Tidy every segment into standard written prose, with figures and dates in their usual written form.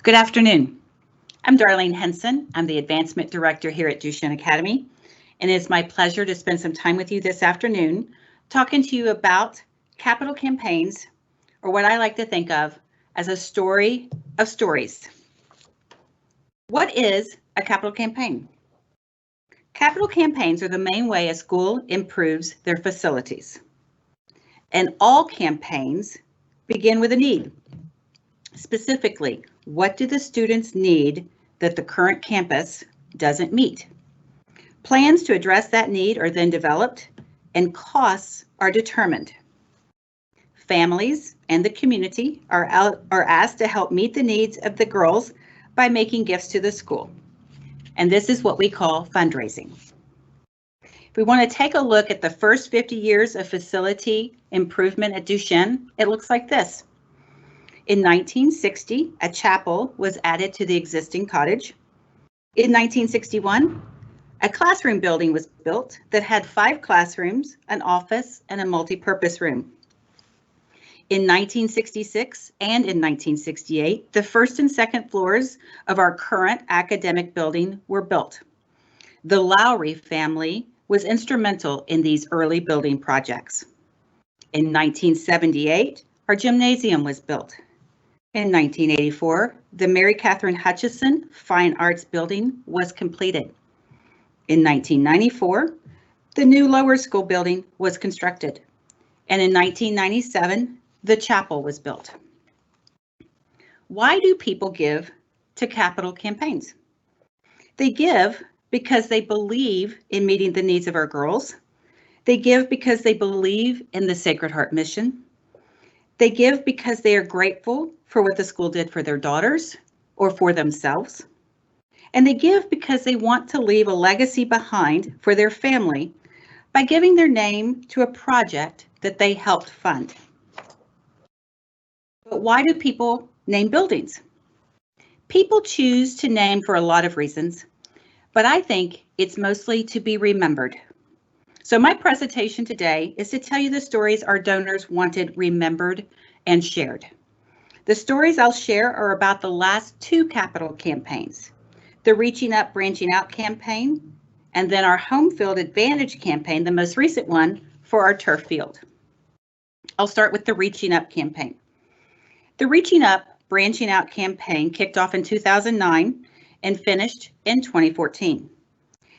Good afternoon. I'm Darlene Henson. I'm the Advancement Director here at Duchesne Academy, and it's my pleasure to spend some time with you this afternoon talking to you about capital campaigns, or what I like to think of as a story of stories. What is a capital campaign? Capital campaigns are the main way a school improves their facilities. And all campaigns begin with a need. Specifically, what do the students need that the current campus doesn't meet? Plans to address that need are then developed and costs are determined. Families and the community are asked to help meet the needs of the girls by making gifts to the school. And this is what we call fundraising. If we want to take a look at the first 50 years of facility improvement at Duchesne, it looks like this. In 1960, a chapel was added to the existing cottage. In 1961, a classroom building was built that had 5 classrooms, an office, and a multi-purpose room. In 1966 and in 1968, the first and second floors of our current academic building were built. The Lowry family was instrumental in these early building projects. In 1978, our gymnasium was built. In 1984, the Mary Catherine Hutchison Fine Arts Building was completed. In 1994, the new lower school building was constructed. And in 1997, the chapel was built. Why do people give to capital campaigns? They give because they believe in meeting the needs of our girls. They give because they believe in the Sacred Heart mission. They give because they are grateful for what the school did for their daughters or for themselves. And they give because they want to leave a legacy behind for their family by giving their name to a project that they helped fund. But why do people name buildings? People choose to name for a lot of reasons, but I think it's mostly to be remembered. So my presentation today is to tell you the stories our donors wanted remembered and shared. The stories I'll share are about the last 2 capital campaigns, the Reaching Up, Branching Out campaign, and then our Home Field Advantage campaign, the most recent one for our turf field. I'll start with the Reaching Up campaign. The Reaching Up, Branching Out campaign kicked off in 2009 and finished in 2014.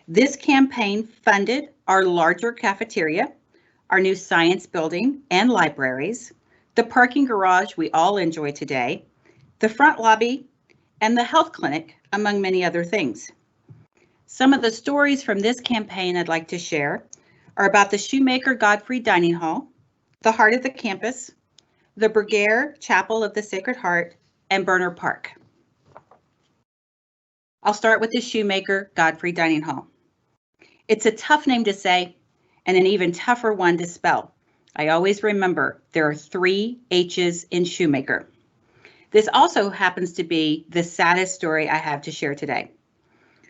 This campaign funded our larger cafeteria, our new science building and libraries, the parking garage we all enjoy today, the front lobby, and the health clinic, among many other things. Some of the stories from this campaign I'd like to share are about the Shoemaker Godfrey Dining Hall, the heart of the campus, the Bergère Chapel of the Sacred Heart, and Burner Park. I'll start with the Shoemaker Godfrey Dining Hall. It's a tough name to say and an even tougher one to spell. I always remember there are 3 H's in Shoemaker. This also happens to be the saddest story I have to share today.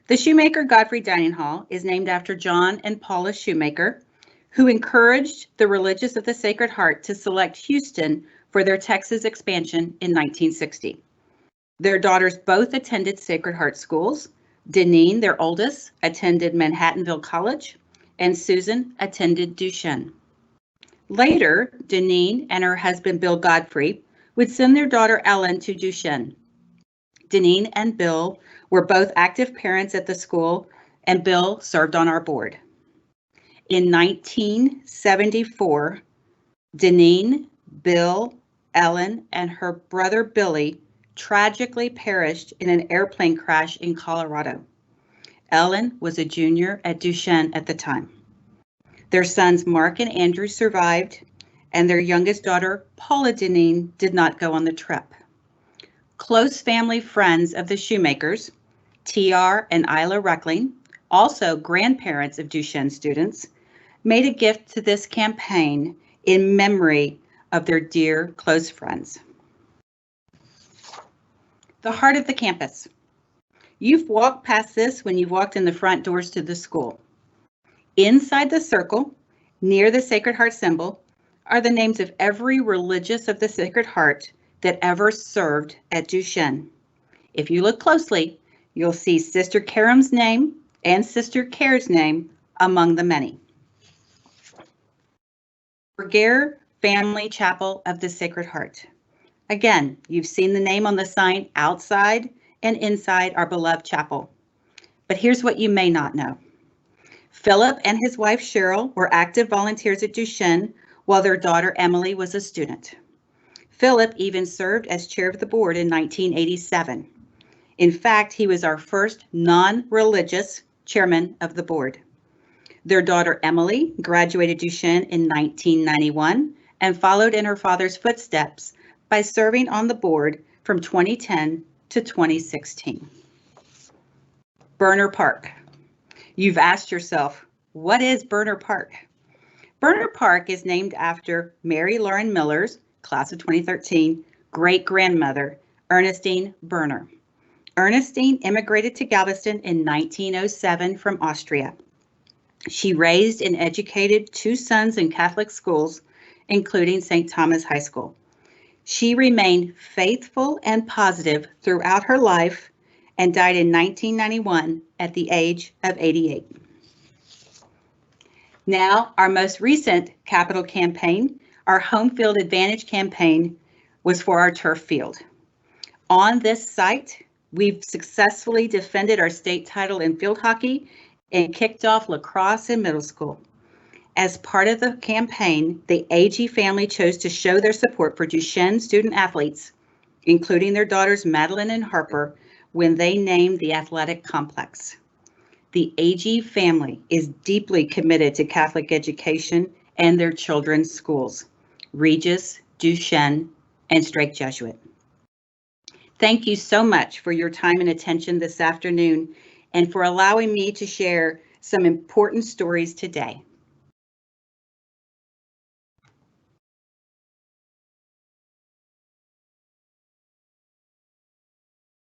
The Shoemaker Godfrey Dining Hall is named after John and Paula Shoemaker, who encouraged the Religious of the Sacred Heart to select Houston for their Texas expansion in 1960. Their daughters both attended Sacred Heart schools. Deneen, their oldest, attended Manhattanville College, and Susan attended Duchesne. Later, Deneen and her husband Bill Godfrey would send their daughter Ellen to Duchesne. Deneen and Bill were both active parents at the school, and Bill served on our board. In 1974, Deneen, Bill, Ellen, and her brother Billy tragically perished in an airplane crash in Colorado. Ellen was a junior at Duchesne at the time. Their sons Mark and Andrew survived, and their youngest daughter, Paula Deneen, did not go on the trip. Close family friends of the Shoemakers, TR and Isla Reckling, also grandparents of Duchesne students, made a gift to this campaign in memory of their dear close friends. The heart of the campus. You've walked past this when you've walked in the front doors to the school. Inside the circle, near the Sacred Heart symbol, are the names of every religious of the Sacred Heart that ever served at Duchesne. If you look closely, you'll see Sister Karam's name and Sister Care's name among the many. Vergere Family Chapel of the Sacred Heart. Again, you've seen the name on the sign outside and inside our beloved chapel. But here's what you may not know. Philip and his wife Cheryl were active volunteers at Duchesne while their daughter Emily was a student. Philip even served as chair of the board in 1987. In fact, he was our first non-religious chairman of the board. Their daughter Emily graduated Duchesne in 1991 and followed in her father's footsteps by serving on the board from 2010 to 2016. Burner Park. You've asked yourself, what is Burner Park? Burner Park is named after Mary Lauren Miller's, class of 2013, great-grandmother, Ernestine Burner. Ernestine immigrated to Galveston in 1907 from Austria. She raised and educated 2 sons in Catholic schools, including St. Thomas High School. She remained faithful and positive throughout her life and died in 1991 at the age of 88. Now, our most recent capital campaign, our Home Field Advantage campaign, was for our turf field. On this site, we've successfully defended our state title in field hockey and kicked off lacrosse in middle school. As part of the campaign, the AG family chose to show their support for Duchesne student athletes, including their daughters Madeline and Harper, when they named the athletic complex. The AG family is deeply committed to Catholic education and their children's schools, Regis, Duchesne, and Strake Jesuit. Thank you so much for your time and attention this afternoon and for allowing me to share some important stories today.